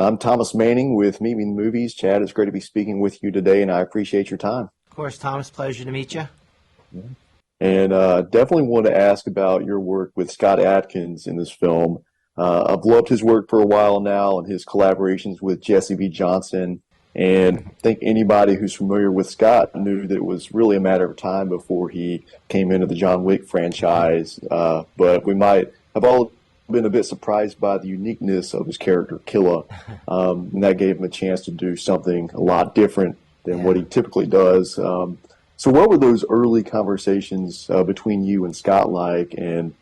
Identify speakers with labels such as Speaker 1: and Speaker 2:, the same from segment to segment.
Speaker 1: I'm Thomas Manning with Meet Me in the Movies. Chad, it's great to be speaking with you today, and I appreciate your time.
Speaker 2: Of course, Thomas, pleasure to meet you.
Speaker 1: And definitely want to ask about your work with Scott Adkins in this film. I've loved his work for a while now and his collaborations with Jesse V. Johnson. And I think anybody who's familiar with Scott knew that it was really a matter of time before he came into the John Wick franchise. But we might have all been a bit surprised by the uniqueness of his character, Killa. And that gave him a chance to do something a lot different than what he typically does. So what were those early conversations between you and Scott like? And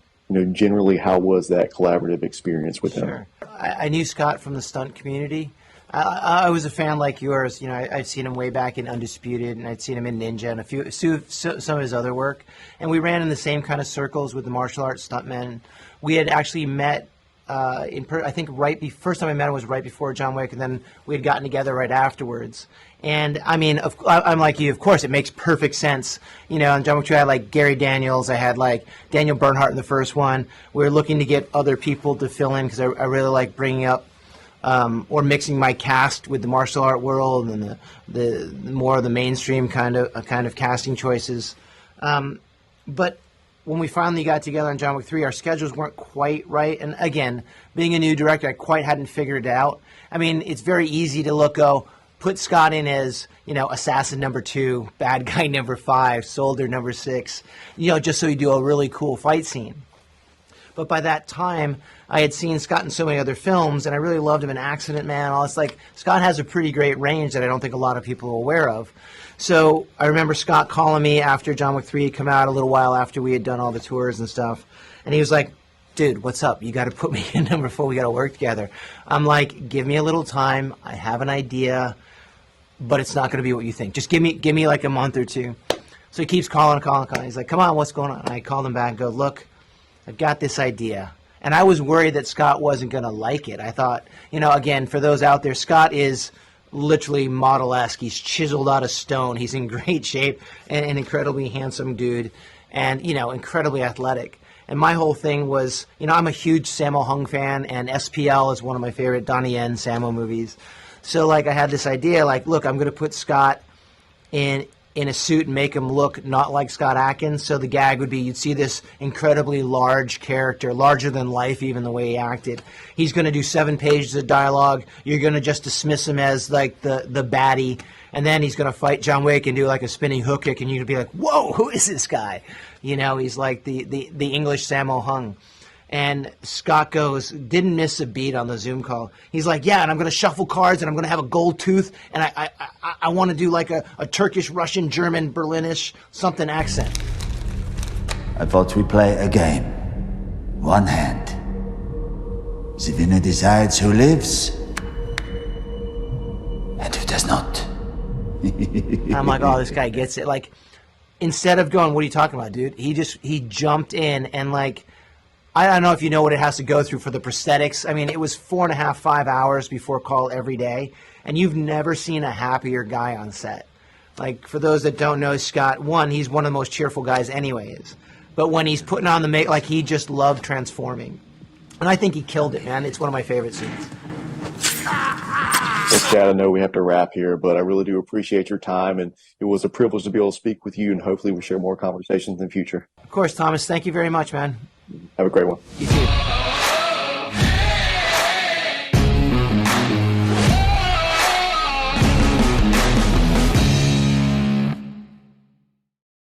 Speaker 1: generally, how was that collaborative experience with him?
Speaker 2: Sure. I knew Scott from the stunt community. I was a fan like yours. I'd seen him way back in Undisputed, and I'd seen him in Ninja and some of his other work. And we ran in the same kind of circles with the martial arts stuntmen. We had actually met I think first time I met him was right before John Wick, and then we had gotten together right afterwards. And I mean, I'm like you. Of course, it makes perfect sense. In John Wick 2, I had like Gary Daniels. I had like Daniel Bernhardt in the first one. We were looking to get other people to fill in because I really like bringing up or mixing my cast with the martial art world and the more of the mainstream kind of casting choices. But when we finally got together on John Wick 3, our schedules weren't quite right. And again, being a new director, I quite hadn't figured it out. I mean, it's very easy to put Scott in as, assassin number 2, bad guy number 5, soldier number 6, just so you do a really cool fight scene. But by that time, I had seen Scott in so many other films, and I really loved him in Accident Man. All it's like Scott has a pretty great range that I don't think a lot of people are aware of. So I remember Scott calling me after John Wick 3 had come out, a little while after we had done all the tours and stuff, and he was like, "Dude, what's up? You got to put me in number 4. We got to work together." I'm like, "Give me a little time. I have an idea, but it's not going to be what you think. Just give me like a month or two." So he keeps calling. He's like, "Come on, what's going on?" And I called him back and go, "Look, I've got this idea." And I was worried that Scott wasn't going to like it. I thought, again, for those out there, Scott is literally model-esque. He's chiseled out of stone. He's in great shape and an incredibly handsome dude and, incredibly athletic. And my whole thing was, I'm a huge Sammo Hung fan, and SPL is one of my favorite Donnie Yen Sammo movies. So, I had this idea, look, I'm going to put Scott in a suit and make him look not like Scott Adkins. So the gag would be you'd see this incredibly large character, larger than life even the way he acted. He's going to do 7 pages of dialogue. You're going to just dismiss him as the baddie. And then he's going to fight John Wick and do a spinning hook kick, and you'd be like, "Whoa, who is this guy?" He's like the English Sammo Hung. And Scott didn't miss a beat on the Zoom call. He's like, "Yeah, and I'm going to shuffle cards, and I'm going to have a gold tooth, and I want to do a Turkish, Russian, German, Berlinish, something accent."
Speaker 3: I thought we play a game. One hand. The winner decides who lives and who does not.
Speaker 2: I'm like, "Oh, this guy gets it." Instead of going, "What are you talking about, dude?" He jumped in and I don't know if you know what it has to go through for the prosthetics. I mean, it was 4.5, 5 hours before call every day, and you've never seen a happier guy on set. For those that don't know Scott, he's one of the most cheerful guys anyways. But when he's putting on the make, he just loved transforming. And I think he killed it, man. It's one of my favorite scenes.
Speaker 1: Well, Chad, I know we have to wrap here, but I really do appreciate your time, and it was a privilege to be able to speak with you, and hopefully we share more conversations in the future.
Speaker 2: Of course, Thomas. Thank you very much, man.
Speaker 1: Have a great one.
Speaker 2: You too.